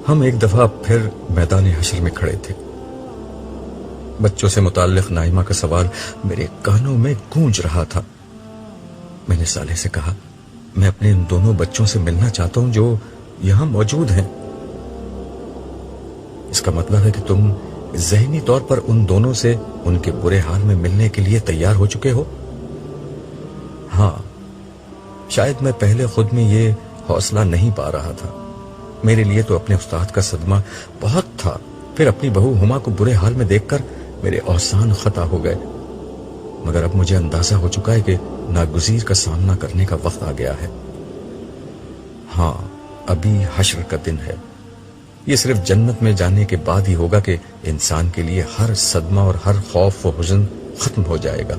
ہم ایک دفعہ پھر میدان حشر میں کھڑے تھے. بچوں سے متعلق نائمہ کا سوال میرے کانوں میں گونج رہا تھا. میں نے صالح سے کہا، میں اپنے ان دونوں بچوں سے ملنا چاہتا ہوں جو یہاں موجود ہیں. اس کا مطلب ہے کہ تم ذہنی طور پر ان دونوں سے ان کے برے حال میں ملنے کے لیے تیار ہو چکے ہو؟ ہاں، شاید میں پہلے خود میں یہ حوصلہ نہیں پا رہا تھا. میرے لیے تو اپنے استاد کا صدمہ بہت تھا. پھر اپنی بہو ہما کو برے حال میں دیکھ کر میرے اوسان خطا ہو گئے. مگر اب مجھے اندازہ ہو چکا ہے کہ ناگزیر کا سامنا کرنے کا وقت آ گیا ہے. ہاں، ابھی حشر کا دن ہے. یہ صرف جنت میں جانے کے بعد ہی ہوگا کہ انسان کے لیے ہر صدمہ اور ہر خوف و حزن ختم ہو جائے گا.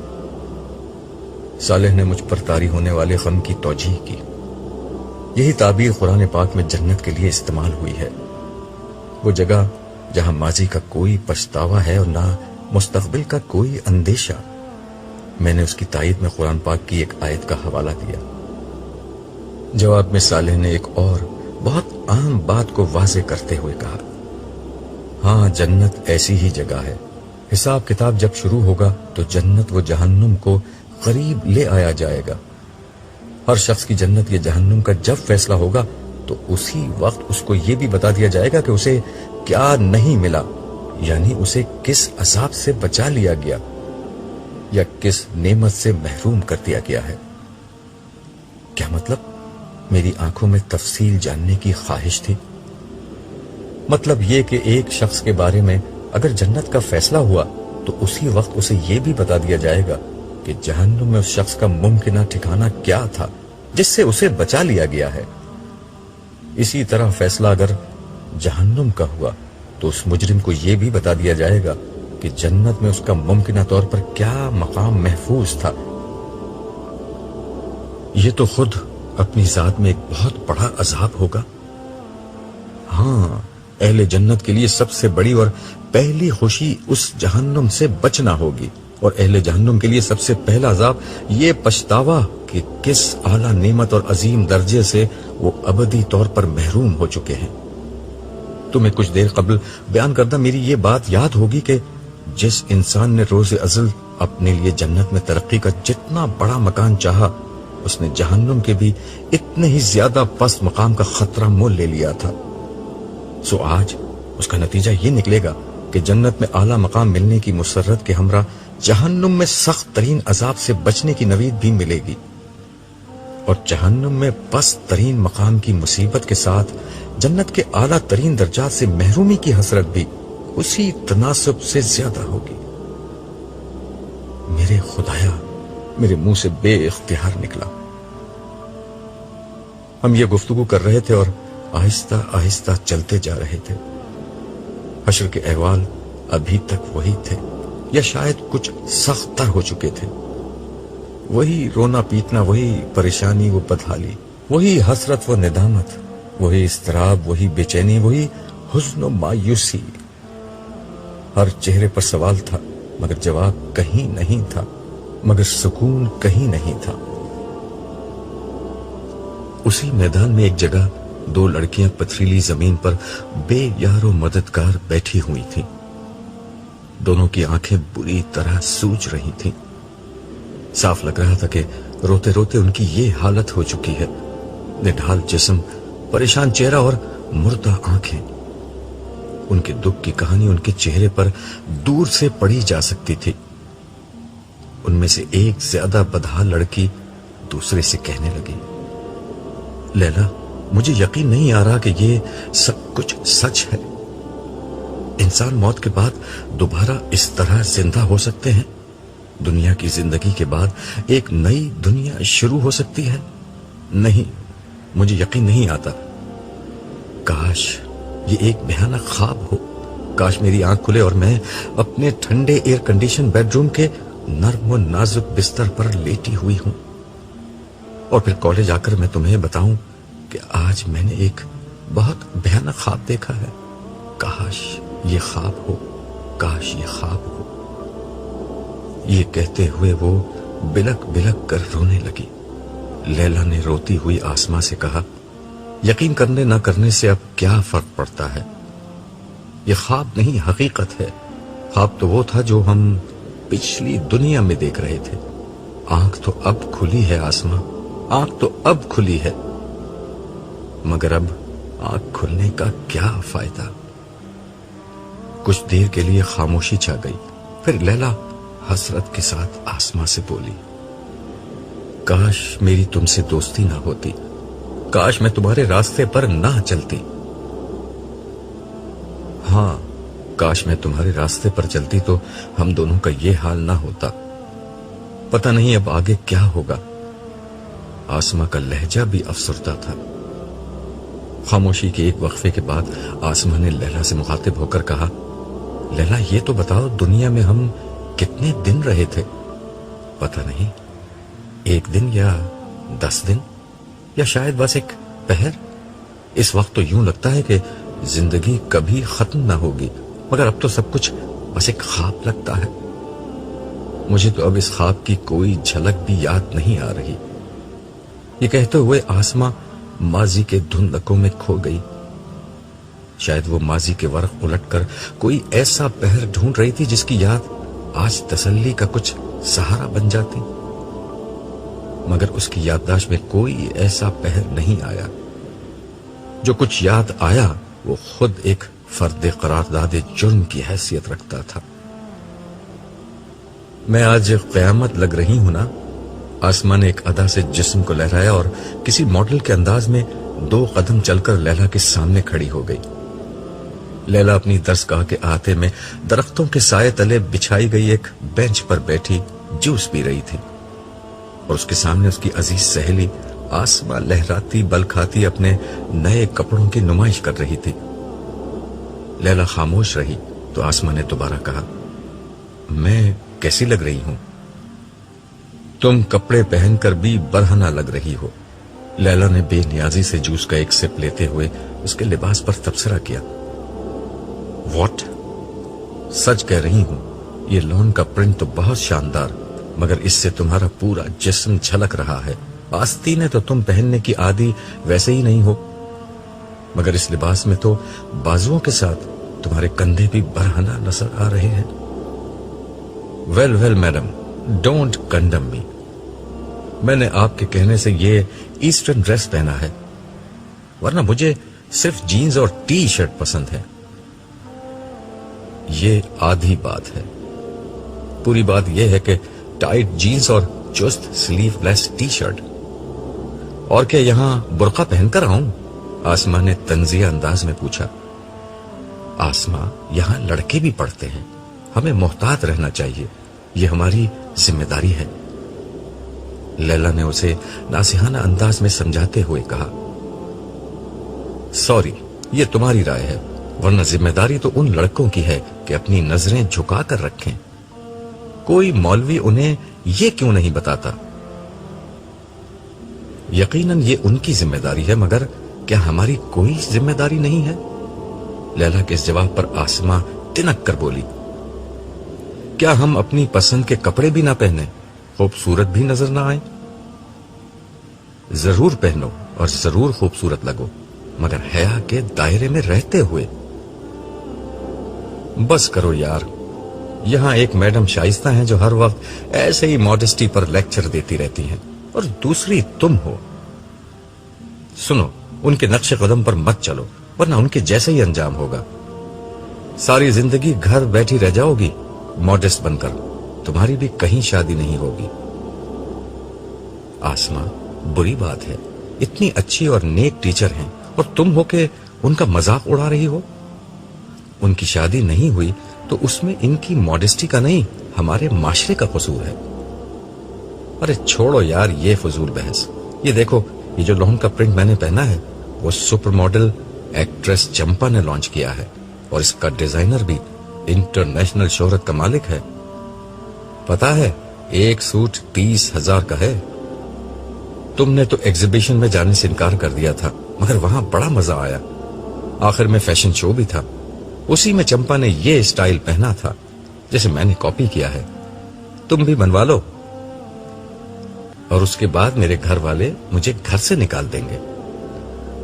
صالح نے مجھ پر طاری ہونے والے غم کی توجیح کی. یہی تعبیر قرآن پاک میں جنت کے لیے استعمال ہوئی ہے. وہ جگہ جہاں ماضی کا کوئی پچھتاوا ہے اور نہ مستقبل کا کوئی اندیشہ. میں نے اس کی تائید میں قرآن پاک کی ایک آیت کا حوالہ دیا. جواب میں صالح نے ایک اور بہت عام بات کو واضح کرتے ہوئے کہا، ہاں، جنت ایسی ہی جگہ ہے. حساب کتاب جب شروع ہوگا تو جنت و جہنم کو قریب لے آیا جائے گا. ہر شخص کی جنت یا جہنم کا جب فیصلہ ہوگا تو اسی وقت اس کو یہ بھی بتا دیا جائے گا کہ اسے کیا نہیں ملا، یعنی اسے کس عذاب سے بچا لیا گیا یا کس نعمت سے محروم کر دیا گیا ہے. کیا مطلب؟ میری آنکھوں میں تفصیل جاننے کی خواہش تھی. مطلب یہ کہ ایک شخص کے بارے میں اگر جنت کا فیصلہ ہوا تو اسی وقت اسے یہ بھی بتا دیا جائے گا کہ جہنم میں اس شخص کا ممکنہ ٹھکانہ کیا تھا جس سے اسے بچا لیا گیا ہے. اسی طرح فیصلہ اگر جہنم کا ہوا تو اس مجرم کو یہ بھی بتا دیا جائے گا کہ جنت میں اس کا ممکنہ طور پر کیا مقام محفوظ تھا. یہ تو خود اپنی ذات میں ایک بہت بڑا عذاب ہوگا. ہاں، اہل جنت کے لیے سب سے بڑی اور پہلی خوشی اس جہنم سے بچنا ہوگی، اور اہل جہنم کے لیے سب سے پہلا عذاب یہ پچھتاوا کہ کس اعلیٰ نعمت اور عظیم درجے سے وہ ابدی طور پر محروم ہو چکے ہیں. تمہیں کچھ دیر قبل بیان کردہ میری یہ بات یاد ہوگی کہ جس انسان نے روز ازل اپنے لیے جنت میں ترقی کا جتنا بڑا مکان چاہا، اس نے جہنم کے بھی اتنے ہی زیادہ پست مقام کا خطرہ مول لے لیا تھا. سو آج اس کا نتیجہ یہ نکلے گا کہ جنت میں اعلیٰ مقام ملنے کی مسرت کے ہمراہ جہنم میں سخت ترین عذاب سے بچنے کی نوید بھی ملے گی، اور جہنم میں پست ترین مقام کی مصیبت کے ساتھ جنت کے اعلیٰ ترین درجات سے محرومی کی حسرت بھی اسی تناسب سے زیادہ ہوگی. میرے خدایا، میرے منہ سے بے اختیار نکلا. ہم یہ گفتگو کر رہے تھے اور آہستہ آہستہ چلتے جا رہے تھے. حشر کے احوال ابھی تک وہی تھے یا شاید کچھ سخت تر ہو چکے تھے. وہی رونا پیٹنا، وہی پریشانی و بدحالی، وہی حسرت و ندامت، وہی اضطراب، وہی بے چینی، وہی حزن و مایوسی. ہر چہرے پر سوال تھا مگر جواب کہیں نہیں تھا، مگر سکون کہیں نہیں تھا. اسی میدان میں ایک جگہ دو لڑکیاں پتھریلی زمین پر بے یار و مددگار بیٹھی ہوئی تھیں. دونوں کی آنکھیں بری طرح سوج رہی تھیں. صاف لگ رہا تھا کہ روتے روتے ان کی یہ حالت ہو چکی ہے. نڈھال جسم، پریشان چہرہ اور مردہ آنکھیں. ان کے دکھ کی کہانی ان کے چہرے پر دور سے پڑھی جا سکتی تھی. ان میں سے ایک زیادہ بدحال لڑکی دوسرے سے کہنے لگی، لیلا، مجھے یقین نہیں آ رہا کہ یہ سب کچھ سچ ہے. انسان موت کے بعد دوبارہ اس طرح زندہ ہو سکتے ہیں؟ دنیا کی زندگی کے بعد ایک نئی دنیا شروع ہو سکتی ہے؟ نہیں، مجھے یقین نہیں آتا. کاش یہ ایک بھیانک خواب ہو. کاش میری آنکھ کھلے اور میں اپنے ٹھنڈے ایئر کنڈیشن بیڈ روم کے نرم و نازک بستر پر لیٹی ہوئی ہوں، اور پھر کالج آ کر میں تمہیں بتاؤں کہ آج میں نے ایک بہت بھیانک خواب دیکھا ہے. کاش یہ خواب ہو، کاش یہ خواب ہو. یہ کہتے ہوئے وہ بلک بلک کر رونے لگی. لیلا نے روتی ہوئی آسماں سے کہا، یقین کرنے نہ کرنے سے اب کیا فرق پڑتا ہے؟ یہ خواب نہیں حقیقت ہے. خواب تو وہ تھا جو ہم پچھلی دنیا میں دیکھ رہے تھے. آنکھ تو اب کھلی ہے آسماں، آنکھ تو اب کھلی ہے، مگر اب آنکھ کھلنے کا کیا فائدہ؟ کچھ دیر کے لیے خاموشی چھا گئی. پھر لیلا حسرت کے ساتھ آسماں سے بولی، کاش میری تم سے دوستی نہ ہوتی، کاش میں تمہارے راستے پر نہ چلتی. ہاں، کاش میں تمہارے راستے پر چلتی تو ہم دونوں کا یہ حال نہ ہوتا. پتہ نہیں اب آگے کیا ہوگا. آسماں کا لہجہ بھی افسردہ تھا. خاموشی کے ایک وقفے کے بعد آسماں نے لیلا سے مخاطب ہو کر کہا، لیلا یہ تو بتاؤ دنیا میں ہم کتنے دن رہے تھے؟ پتہ نہیں، 1 دن یا 10 دن یا شاید بس ایک پہر. اس وقت تو یوں لگتا ہے کہ زندگی کبھی ختم نہ ہوگی، مگر اب تو سب کچھ بس ایک خواب لگتا ہے. مجھے تو اب اس خواب کی کوئی جھلک بھی یاد نہیں آ رہی. یہ کہتے ہوئے آسماں ماضی کے دھندلکوں میں کھو گئی. شاید وہ ماضی کے ورق الٹ کر کوئی ایسا پہر ڈھونڈ رہی تھی جس کی یاد آج تسلی کا کچھ سہارا بن جاتی، مگر اس کی یادداشت میں کوئی ایسا پہر نہیں آیا. جو کچھ یاد آیا وہ خود ایک فرد قرارداد جرم کی حیثیت رکھتا تھا. میں آج قیامت لگ رہی ہوں نا؟ آسمان نے ایک ادا سے جسم کو لہرایا اور کسی ماڈل کے انداز میں 2 قدم چل کر لیلا کے سامنے کھڑی ہو گئی. لیلا اپنی درسگاہ کے احاطے میں درختوں کے سائے تلے بچھائی گئی ایک بینچ پر بیٹھی جوس پی رہی تھی، اور اس کے سامنے اس کی عزیز سہیلی آسماں لہراتی بل کھاتی اپنے نئے کپڑوں کی نمائش کر رہی تھی. لیلا خاموش رہی تو آسماں نے دوبارہ کہا، میں کیسی لگ رہی ہوں؟ تم کپڑے پہن کر بھی برہنہ لگ رہی ہو. لیلا نے بے نیازی سے جوس کا ایک سپ لیتے ہوئے اس کے لباس پر تبصرہ کیا. واٹ؟ سچ کہہ رہی ہوں، یہ لون کا پرنٹ تو بہت شاندار، مگر اس سے تمہارا پورا جسم جھلک رہا ہے. آستینے تو تم پہننے کی عادی ویسے ہی نہیں ہو، مگر اس لباس میں تو بازوؤں کے ساتھ تمہارے کندھے بھی برہنہ نظر آ رہے ہیں. Well well madam, don't condemn me. میں نے آپ کے کہنے سے یہ ایسٹرن ڈریس پہنا ہے، ورنہ مجھے صرف جینز اور ٹی شرٹ پسند ہے. یہ آدھی بات ہے. پوری بات یہ ہے کہ ٹائٹ جینز اور چست سلیو لیس ٹی شرٹ. اور کیا یہاں برقع پہن کر آؤں؟ آسماں نے طنزیہ انداز میں پوچھا. آسماں، یہاں لڑکے بھی پڑھتے ہیں، ہمیں محتاط رہنا چاہیے، یہ ہماری ذمہ داری ہے. لیلا نے اسے ناصحانہ انداز میں سمجھاتے ہوئے کہا، سوری، یہ تمہاری رائے ہے، ورنہ ذمہ داری تو ان لڑکوں کی ہے کہ اپنی نظریں جھکا کر رکھیں. کوئی مولوی انہیں یہ کیوں نہیں بتاتا؟ یقیناً یہ ان کی ذمہ داری ہے، مگر کیا ہماری کوئی ذمہ داری نہیں ہے؟ لیلا کے اس جواب پر آسماں تنک کر بولی، کیا ہم اپنی پسند کے کپڑے بھی نہ پہنیں، خوبصورت بھی نظر نہ آئیں؟ ضرور پہنو اور ضرور خوبصورت لگو، مگر حیا کے دائرے میں رہتے ہوئے. بس کرو یار، یہاں ایک میڈم شائستہ ہیں جو ہر وقت ایسے ہی ماڈسٹی پر لیکچر دیتی رہتی ہیں، اور دوسری تم ہو. سنو، ان کے نقش قدم پر مت چلو، ورنہ ان کے جیسا ہی انجام ہوگا. ساری زندگی گھر بیٹھی رہ جاؤ گی ماڈسٹ بن کر، تمہاری بھی کہیں شادی نہیں ہوگی. آسماں، بری بات ہے، اتنی اچھی اور نیک ٹیچر ہیں اور تم ہو کہ ان کا مذاق اڑا رہی ہو. ان کی شادی نہیں ہوئی تو اس میں ان کی ماڈسٹی کا نہیں، ہمارے معاشرے کا قصور ہے. ارے چھوڑو یار یہ فضول بحث. یہ دیکھو، یہ جو لون کا پرنٹ میں نے پہنا ہے وہ سپر ماڈل ایکٹریس چمپا نے لانچ کیا ہے، اور اس کا ڈیزائنر بھی انٹرنیشنل شہرت کا مالک ہے. پتا ہے، ایک سوٹ 30,000 کا ہے. تم نے تو ایگزیبیشن میں جانے سے انکار کر دیا تھا، مگر وہاں بڑا مزہ آیا. آخر میں فیشن شو بھی تھا، اسی میں چمپا نے یہ اسٹائل پہنا تھا جیسے میں نے کاپی کیا ہے. تم بھی بنوا لو، اور اس کے بعد میرے گھر والے مجھے گھر سے نکال دیں گے.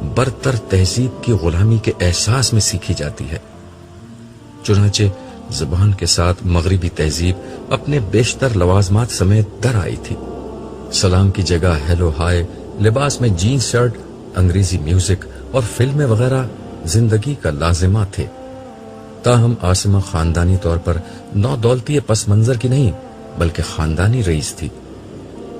برتر تہذیب کی غلامی کے احساس میں سیکھی جاتی ہے۔ چنانچہ زبان کے ساتھ مغربی تہذیب اپنے بیشتر لوازمات سمیت در آئی تھی۔ سلام کی جگہ ہیلو ہائے، لباس میں جینز شرٹ، انگریزی میوزک اور فلمیں وغیرہ زندگی کا لازمہ تھے۔ تاہم عاصمہ خاندانی طور پر نو دولتی پس منظر کی نہیں بلکہ خاندانی رئیس تھی،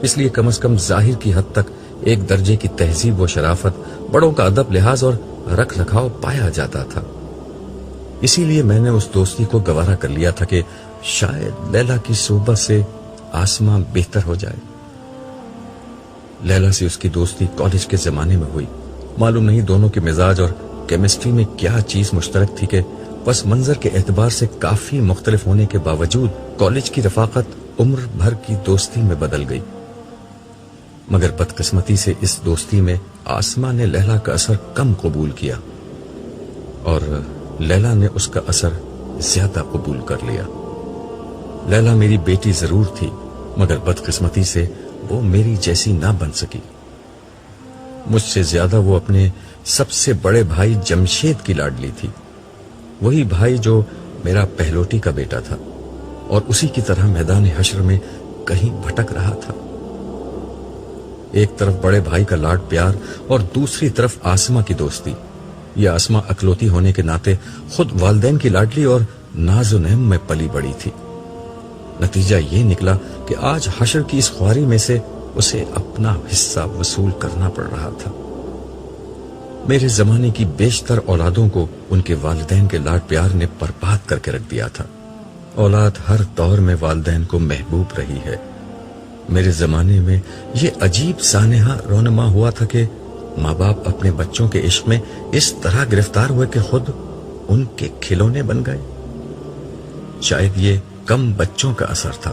اس لیے کم از کم ظاہر کی حد تک ایک درجے کی تہذیب و شرافت، بڑوں کا ادب لحاظ اور رکھ رکھاؤ پایا جاتا تھا۔ اسی لیے میں نے اس دوستی کو گوارا کر لیا تھا کہ شاید لیلا کی صحبت سے عاصمہ بہتر ہو جائے۔ لیلا سے اس کی دوستی کالج کے زمانے میں ہوئی۔ معلوم نہیں دونوں کے مزاج اور کیمسٹری میں کیا چیز مشترک تھی کہ پس منظر کے اعتبار سے کافی مختلف ہونے کے باوجود کالج کی رفاقت عمر بھر کی دوستی میں بدل گئی۔ مگر بدقسمتی سے اس دوستی میں عاصمہ نے لیلا کا اثر کم قبول کیا اور لیلا نے اس کا اثر زیادہ قبول کر لیا۔ لیلا میری بیٹی ضرور تھی مگر بدقسمتی سے وہ میری جیسی نہ بن سکی۔ مجھ سے زیادہ وہ اپنے سب سے بڑے بھائی جمشید کی لاڈلی تھی، وہی بھائی جو میرا پہلوٹی کا بیٹا تھا اور اسی کی طرح میدان حشر میں کہیں بھٹک رہا تھا۔ ایک طرف بڑے بھائی کا لاڈ پیار اور دوسری طرف عاصمہ کی دوستی۔ یہ عاصمہ اکلوتی ہونے کے ناطے خود والدین کی لاڈلی اور ناز و نعم میں پلی بڑی تھی۔ نتیجہ یہ نکلا کہ آج حشر کی اس خواری میں سے اسے اپنا حصہ وصول کرنا پڑ رہا تھا۔ میرے زمانے کی بیشتر اولادوں کو ان کے والدین کے لاڈ پیار نے برباد کر کے رکھ دیا تھا۔ اولاد ہر دور میں والدین کو محبوب رہی ہے۔ میرے زمانے میں یہ عجیب سانحہ رونما ہوا تھا کہ ماں باپ اپنے بچوں کے عشق میں اس طرح گرفتار ہوئے کہ خود ان کے کھلونے بن گئے۔ شاید یہ کم بچوں کا اثر تھا۔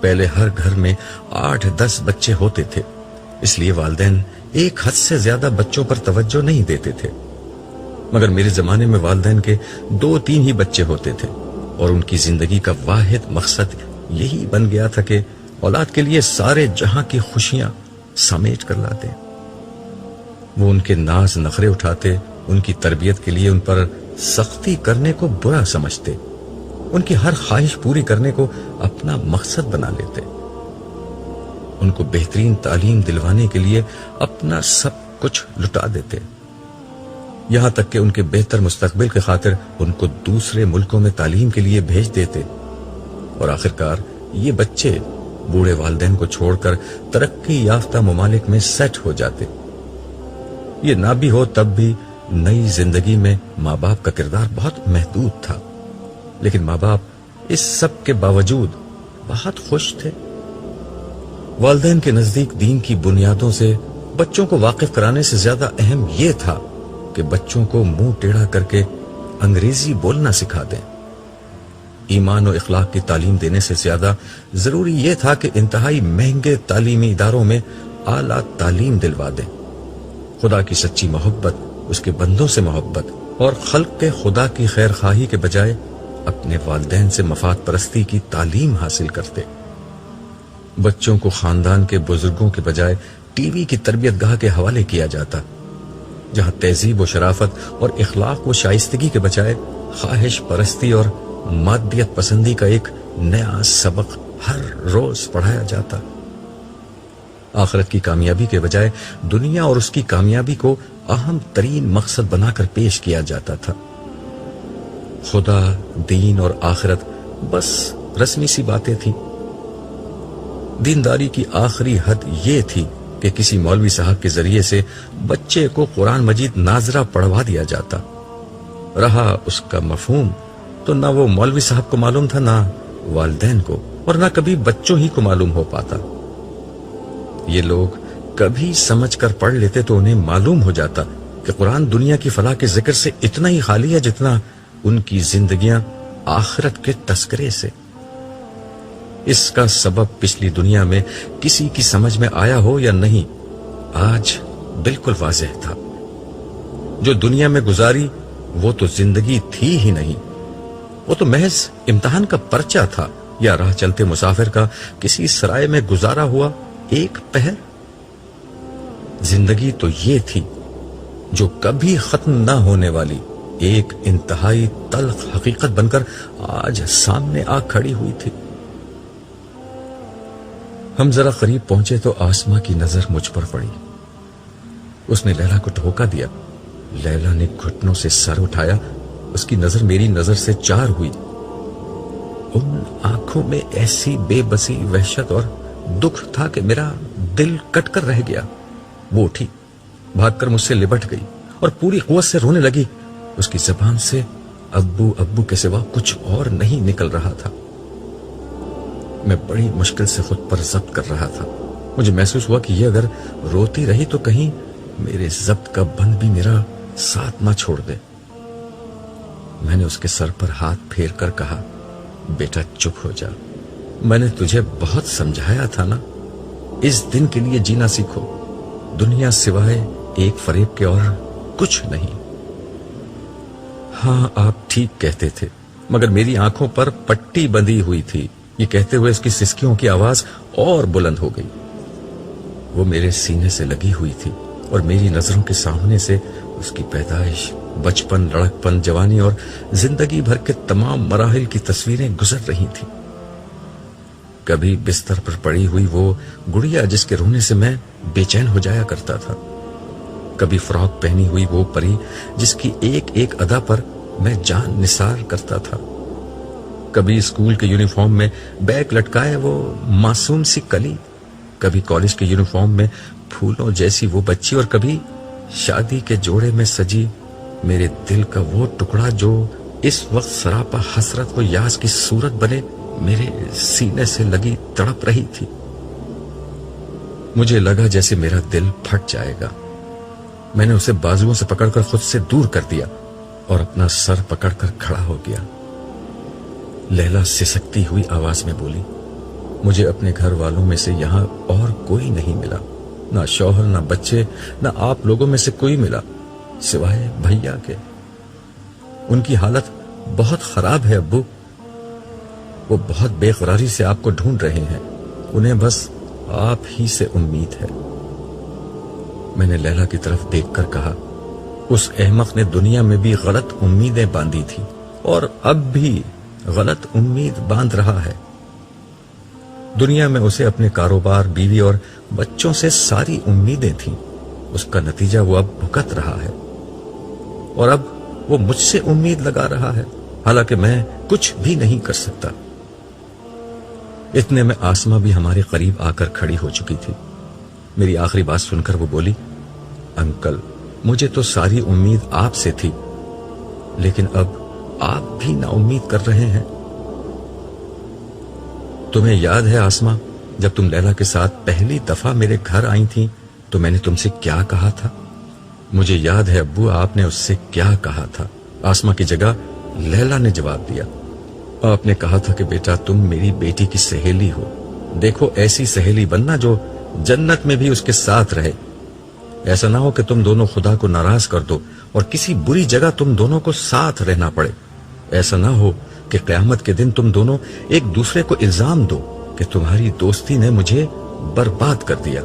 پہلے ہر گھر میں 8-10 بچے ہوتے تھے، اس لیے والدین ایک حد سے زیادہ بچوں پر توجہ نہیں دیتے تھے۔ مگر میرے زمانے میں والدین کے 2-3 ہی بچے ہوتے تھے اور ان کی زندگی کا واحد مقصد یہی بن گیا تھا کہ اولاد کے لیے سارے جہاں کی خوشیاں سمیٹ کر لاتے۔ وہ ان کے ناز نخرے اٹھاتے، ان کی تربیت کے لیے ان پر سختی کرنے کو برا سمجھتے، ان کی ہر خواہش پوری کرنے کو اپنا مقصد بنا لیتے، ان کو بہترین تعلیم دلوانے کے لیے اپنا سب کچھ لٹا دیتے، یہاں تک کہ ان کے بہتر مستقبل کی خاطر ان کو دوسرے ملکوں میں تعلیم کے لیے بھیج دیتے، اور آخرکار یہ بچے بوڑھے والدین کو چھوڑ کر ترقی یافتہ ممالک میں سیٹ ہو جاتے۔ یہ نہ بھی ہو تب بھی نئی زندگی میں ماں باپ کا کردار بہت محدود تھا، لیکن ماں باپ اس سب کے باوجود بہت خوش تھے۔ والدین کے نزدیک دین کی بنیادوں سے بچوں کو واقف کرانے سے زیادہ اہم یہ تھا کہ بچوں کو منہ ٹیڑھا کر کے انگریزی بولنا سکھا دیں۔ ایمان و اخلاق کی تعلیم دینے سے زیادہ ضروری یہ تھا کہ انتہائی مہنگے تعلیمی اداروں میں اعلیٰ تعلیم دلوا دیں۔ خدا کی سچی محبت، اس کے بندوں سے محبت اور خلق کے خدا کی خیر خواہی کے بجائے اپنے والدین سے مفاد پرستی کی تعلیم حاصل کرتے۔ بچوں کو خاندان کے بزرگوں کے بجائے ٹی وی کی تربیت گاہ کے حوالے کیا جاتا، جہاں تہذیب و شرافت اور اخلاق و شائستگی کے بجائے خواہش پرستی اور مادیت پسندی کا ایک نیا سبق ہر روز پڑھایا جاتا۔ آخرت کی کامیابی کے بجائے دنیا اور اس کی کامیابی کو اہم ترین مقصد بنا کر پیش کیا جاتا تھا۔ خدا، دین اور آخرت بس رسمی سی باتیں تھیں۔ دینداری کی آخری حد یہ تھی کہ کسی مولوی صاحب کے ذریعے سے بچے کو قرآن مجید ناظرہ پڑھوا دیا جاتا۔ رہا اس کا مفہوم تو نہ وہ مولوی صاحب کو معلوم تھا، نہ والدین کو، اور نہ کبھی بچوں ہی کو معلوم ہو پاتا۔ یہ لوگ کبھی سمجھ کر پڑھ لیتے تو انہیں معلوم ہو جاتا کہ قرآن دنیا کی فلاح کے ذکر سے اتنا ہی خالی ہے جتنا ان کی زندگیاں آخرت کے تذکرے سے۔ اس کا سبب پچھلی دنیا میں کسی کی سمجھ میں آیا ہو یا نہیں، آج بالکل واضح تھا۔ جو دنیا میں گزاری وہ تو زندگی تھی ہی نہیں، وہ تو محض امتحان کا پرچہ تھا یا راہ چلتے مسافر کا کسی سرائے میں گزارا ہوا ایک پہر۔ زندگی تو یہ تھی جو کبھی ختم نہ ہونے والی ایک انتہائی تلخ حقیقت بن کر آج سامنے آ کھڑی ہوئی تھی۔ ہم ذرا قریب پہنچے تو آسما کی نظر مجھ پر پڑی۔ اس نے لیلا کو دھوکا دیا۔ لیلا نے گھٹنوں سے سر اٹھایا، اس کی نظر میری نظر سے چار ہوئی۔ ان آنکھوں میں ایسی بے بسی، وحشت اور دکھ تھا کہ میرا دل کٹ کر رہ گیا۔ وہ اٹھی، بھاگ کر مجھ سے لپٹ گئی اور پوری قوت سے رونے لگی۔ اس کی زبان سے ابو ابو کے سوا کچھ اور نہیں نکل رہا تھا۔ میں بڑی مشکل سے خود پر ضبط کر رہا تھا۔ مجھے محسوس ہوا کہ یہ اگر روتی رہی تو کہیں میرے ضبط کا بند بھی میرا ساتھ نہ چھوڑ دے۔ میں نے اس کے سر پر ہاتھ پھیر کر کہا، بیٹا چپ ہو جا، میں نے تجھے بہت سمجھایا تھا نا، اس دن کے لیے جینا سیکھو، دنیا سوائے ایک فریب کے اور کچھ نہیں۔ ہاں آپ ٹھیک کہتے تھے، مگر میری آنکھوں پر پٹی بندھی ہوئی تھی۔ یہ کہتے ہوئے اس کی سسکیوں کی آواز اور بلند ہو گئی۔ وہ میرے سینے سے لگی ہوئی تھی اور میری نظروں کے سامنے سے اس کی پیدائش، بچپن، لڑکپن، جوانی اور زندگی بھر کے تمام مراحل کی تصویریں گزر رہی تھیں۔ کبھی بستر پر پڑی ہوئی وہ گڑیا جس کے رونے سے میں بے چین ہو جایا کرتا تھا، کبھی فراک پہنی ہوئی وہ پری جس کی ایک ایک ادا پر میں جان نثار کرتا تھا، کبھی اسکول کے یونیفارم میں بیگ لٹکائے وہ معصوم سی کلی، کبھی کالج کے یونیفارم میں پھولوں جیسی وہ بچی، اور کبھی شادی کے جوڑے میں سجی میرے دل کا وہ ٹکڑا جو اس وقت سراپا حسرت و یاس کی صورت بنے میرے سینے سے لگی تڑپ رہی تھی۔ مجھے لگا جیسے میرا دل پھٹ جائے گا۔ میں نے اسے بازوؤں سے پکڑ کر خود سے دور کر دیا اور اپنا سر پکڑ کر کھڑا ہو گیا۔ لیلا سسکتی ہوئی آواز میں بولی، مجھے اپنے گھر والوں میں سے یہاں اور کوئی نہیں ملا، نہ شوہر، نہ بچے، نہ آپ لوگوں میں سے کوئی ملا سوائے بھیا کے۔ ان کی حالت بہت خراب ہے ابو، وہ بہت بے قراری سے آپ کو ڈھونڈ رہے ہیں، انہیں بس آپ ہی سے امید ہے۔ میں نے لیلا کی طرف دیکھ کر کہا، اس احمق نے دنیا میں بھی غلط امیدیں باندھی تھی اور اب بھی غلط امید باندھ رہا ہے۔ دنیا میں اسے اپنے کاروبار، بیوی اور بچوں سے ساری امیدیں تھیں، اس کا نتیجہ وہ اب بھگت رہا ہے، اور اب وہ مجھ سے امید لگا رہا ہے، حالانکہ میں کچھ بھی نہیں کر سکتا۔ اتنے میں آسما بھی ہمارے قریب آ کر کھڑی ہو چکی تھی۔ میری آخری بات سن کر وہ بولی، انکل مجھے تو ساری امید آپ سے تھی، لیکن اب آپ بھی نا امید کر رہے ہیں۔ تمہیں یاد ہے آسما، جب تم لیلا کے ساتھ پہلی دفعہ میرے گھر آئی تھی تو میں نے تم سے کیا کہا تھا؟ مجھے یاد ہے ابو، آپ نے اس سے کیا کہا تھا؟ آسما کی جگہ لیلا نے جواب دیا۔ آپ نے کہا تھا کہ بیٹا تم میری بیٹی کی سہیلی ہو، دیکھو ایسی سہیلی بننا جو جنت میں بھی اس کے ساتھ رہے، ایسا نہ ہو کہ تم دونوں خدا کو ناراض کر دو اور کسی بری جگہ تم دونوں کو ساتھ رہنا پڑے، ایسا نہ ہو کہ قیامت کے دن تم دونوں ایک دوسرے کو الزام دو کہ تمہاری دوستی نے مجھے برباد کر دیا۔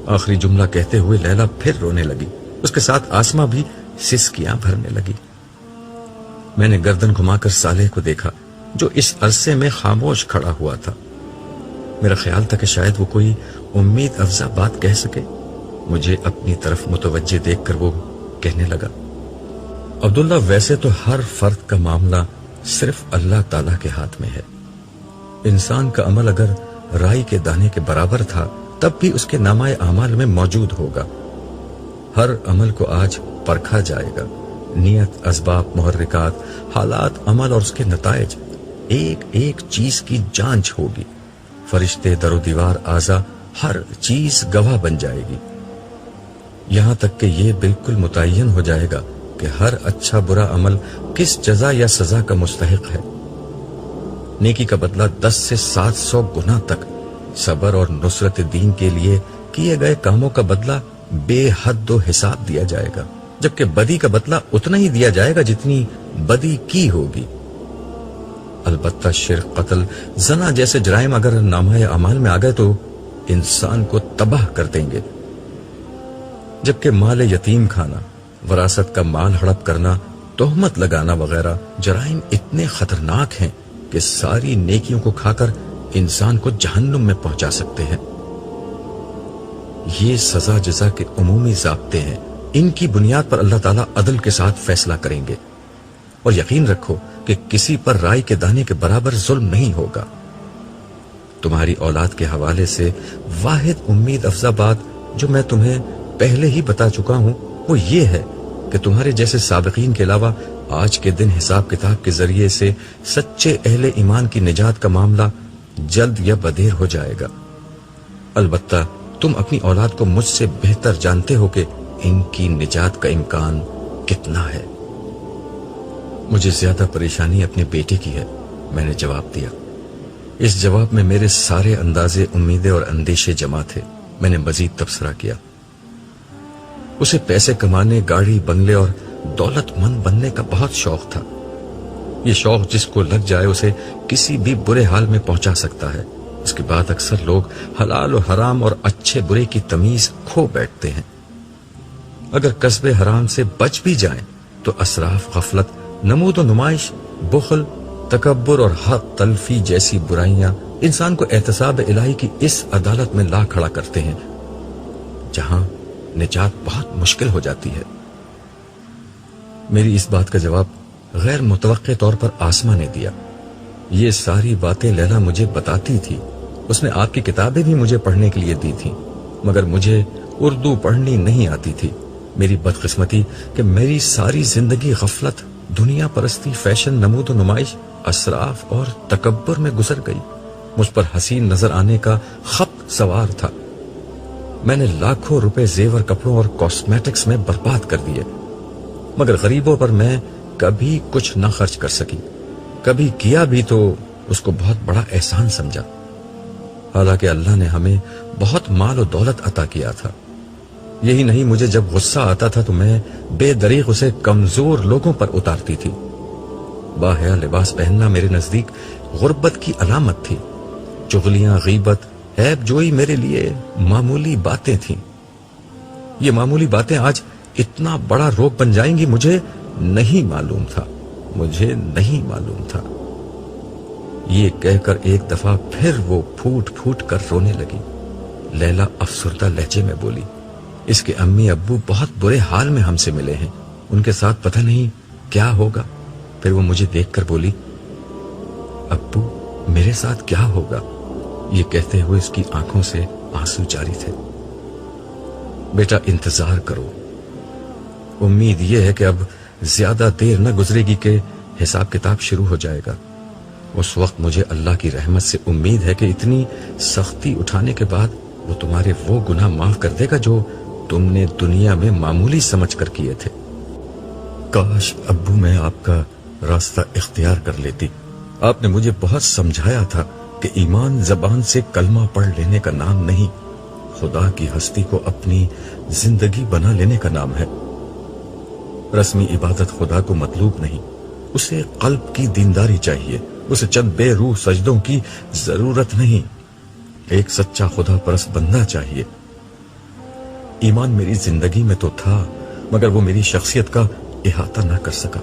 آخری جملہ کہتے ہوئے لیلا پھر رونے لگی، اس کے ساتھ آسما بھی سسکیاں بھرنے لگی۔ میں نے گردن گھما کر صالح کو دیکھا جو اس عرصے میں خاموش کھڑا ہوا تھا۔ میرا خیال تھا کہ شاید وہ کوئی امید افزا بات کہہ سکے۔ مجھے اپنی طرف متوجہ دیکھ کر وہ کہنے لگا، عبداللہ ویسے تو ہر فرد کا معاملہ صرف اللہ تعالی کے ہاتھ میں ہے۔ انسان کا عمل اگر رائی کے دانے کے برابر تھا تب بھی اس کے نامہ اعمال میں موجود ہوگا۔ ہر عمل کو آج پرکھا جائے گا، نیت، اسباب، محرکات، حالات، عمل اور اس کے نتائج، ایک ایک چیز کی جانچ ہوگی۔ فرشتے، در و دیوار، اعضاء، ہر چیز گواہ بن جائے گی، یہاں تک کہ یہ بالکل متعین ہو جائے گا کہ ہر اچھا برا عمل کس جزا یا سزا کا مستحق ہے۔ نیکی کا بدلہ 10 سے 700 گنا تک، صبر اور نصرت دین کے لیے کیے گئے کاموں کا بدلہ بے حد و حساب دیا جائے گا، جبکہ بدی کا بدلہ اتنا ہی دیا جائے گا جتنی بدی کی ہوگی۔ البتہ شرک، قتل، زنا جیسے جرائم اگر نامہ اعمال میں آ گئے تو انسان کو تباہ کر دیں گے۔ جبکہ مال یتیم کھانا، وراثت کا مال ہڑپ کرنا، تہمت لگانا وغیرہ جرائم اتنے خطرناک ہیں کہ ساری نیکیوں کو کھا کر انسان کو جہنم میں پہنچا سکتے ہیں۔ یہ سزا جزا کے عمومی ضابطے ہیں، ان کی بنیاد پر اللہ تعالیٰ عدل کے ساتھ فیصلہ کریں گے، اور یقین رکھو کہ کسی پر رائی کے دانے کے برابر ظلم نہیں ہوگا۔ تمہاری اولاد کے حوالے سے واحد امید افزا بات جو میں تمہیں پہلے ہی بتا چکا ہوں وہ یہ ہے کہ تمہارے جیسے سابقین کے علاوہ آج کے دن حساب کتاب کے ذریعے سے سچے اہل ایمان کی نجات کا معاملہ جلد یا بدیر ہو جائے گا۔ البتہ تم اپنی اولاد کو مجھ سے بہتر جانتے ہو کہ ان کی نجات کا امکان کتنا ہے۔ مجھے زیادہ پریشانی اپنے بیٹے کی ہے، میں نے جواب دیا۔ اس جواب میں میرے سارے اندازے امیدیں اور اندیشے جمع تھے۔ میں نے مزید تبصرہ کیا، اسے پیسے کمانے، گاڑی، بنگلے اور دولت مند بننے کا بہت شوق تھا۔ یہ شوق جس کو لگ جائے اسے کسی بھی برے حال میں پہنچا سکتا ہے۔ اس کے بعد اکثر لوگ حلال و حرام اور اچھے برے کی تمیز کھو بیٹھتے ہیں۔ اگر کسب حرام سے بچ بھی جائیں تو اسراف، غفلت، نمود و نمائش، بخل، تکبر اور حق تلفی جیسی برائیاں انسان کو احتساب الہی کی اس عدالت میں لا کھڑا کرتے ہیں جہاں نجات بہت مشکل ہو جاتی ہے۔ میری اس بات کا جواب غیر متوقع طور پر آسمہ نے دیا۔ یہ ساری باتیں لیلا مجھے بتاتی تھی، اس نے آپ کی کتابیں بھی مجھے پڑھنے کے لیے دی تھیں، مگر مجھے اردو پڑھنی نہیں آتی تھی۔ میری بدقسمتی کہ میری ساری زندگی غفلت، دنیا پرستی، فیشن، نمود و نمائش، اسراف اور تکبر میں گزر گئی۔ مجھ پر حسین نظر آنے کا خپت سوار تھا۔ میں نے لاکھوں روپے زیور، کپڑوں اور کاسمیٹکس میں برباد کر دیے، مگر غریبوں پر میں کبھی کچھ نہ خرچ کر سکی۔ کبھی کیا بھی تو اس کو بہت بڑا احسان سمجھا، حالانکہ اللہ نے ہمیں بہت مال و دولت عطا کیا تھا۔ یہی نہیں، مجھے جب غصہ آتا تھا تو میں بے دریغ اسے کمزور لوگوں پر اتارتی تھی۔ باحیا لباس پہننا میرے نزدیک غربت کی علامت تھی۔ چغلیاں، غیبت، عیب جوئی میرے لیے معمولی باتیں تھیں۔ یہ معمولی باتیں آج اتنا بڑا روگ بن جائیں گی، مجھے نہیں معلوم تھا۔ یہ کہہ کر ایک دفعہ پھر وہ پھوٹ پھوٹ کر رونے لگی۔ لیلا افسردہ لہجے میں بولی، اس کے امی ابو بہت برے حال میں ہم سے ملے ہیں، ان کے ساتھ پتہ نہیں کیا ہوگا۔ پھر وہ مجھے دیکھ کر بولی، ابو میرے ساتھ کیا ہوگا؟ یہ کہتے ہوئے اس کی آنکھوں سے آنسو جاری تھے۔ بیٹا انتظار کرو، امید یہ ہے کہ اب زیادہ دیر نہ گزرے گی کہ حساب کتاب شروع ہو جائے گا۔ اس وقت مجھے اللہ کی رحمت سے امید ہے کہ اتنی سختی اٹھانے کے بعد وہ تمہارے وہ گناہ معاف کر دے گا جو تم نے دنیا میں معمولی سمجھ کر کیے تھے۔ کاش ابو میں آپ کا راستہ اختیار کر لیتی۔ آپ نے مجھے بہت سمجھایا تھا کہ ایمان زبان سے کلمہ پڑھ لینے کا نام نہیں، خدا کی ہستی کو اپنی زندگی بنا لینے کا نام ہے۔ رسمی عبادت خدا کو مطلوب نہیں، اسے قلب کی دینداری چاہیے، اسے چند بے روح سجدوں کی ضرورت نہیں، ایک سچا خدا پرست بندہ چاہیے۔ ایمان میری زندگی میں تو تھا، مگر وہ میری شخصیت کا احاطہ نہ کر سکا۔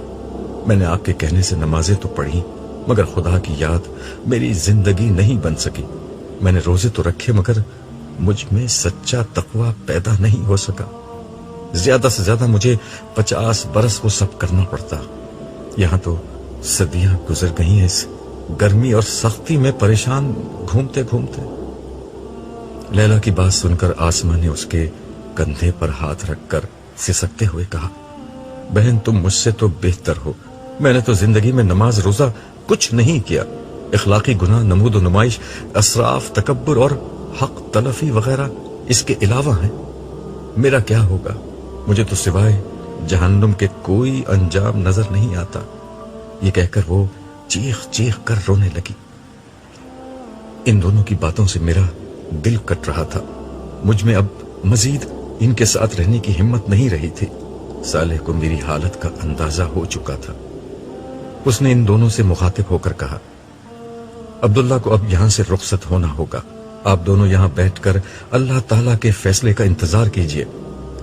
میں نے آپ کے کہنے سے نمازیں تو پڑھی، مگر خدا کی یاد میری زندگی نہیں بن سکی۔ میں نے روزے تو رکھے، مگر مجھ میں سچا تقوی پیدا نہیں ہو سکا۔ زیادہ سے زیادہ مجھے 50 برس وہ سب کرنا پڑتا۔ یہاں تو صدیاں گزر گئی ہیں اس گرمی اور سختی میں پریشان گھومتے گھومتے۔ لیلا کی بات سن کر آسماں نے اس کے کندھے پر ہاتھ رکھ کر سسکتے ہوئے کہا، بہن تم مجھ سے تو بہتر ہو، میں نے تو زندگی میں نماز روزہ کچھ نہیں کیا، اخلاقی گناہ، نمود و نمائش، اسراف، تکبر اور حق تلفی وغیرہ اس کے علاوہ ہیں۔ میرا کیا ہوگا؟ مجھے تو سوائے جہنم کے کوئی انجام نظر نہیں آتا۔ یہ کہہ کر وہ چیخ چیخ کر رونے لگی۔ ان دونوں کی باتوں سے میرا دل کٹ رہا تھا۔ مجھ میں اب مزید ان کے ساتھ رہنے کی ہمت نہیں رہی تھی۔ صالح کو میری حالت کا اندازہ ہو چکا تھا۔ اس نے ان دونوں سے مخاطب ہو کر کہا، عبداللہ کو اب یہاں سے رخصت ہونا ہوگا، آپ دونوں یہاں بیٹھ کر اللہ تعالیٰ کے فیصلے کا انتظار کیجئے۔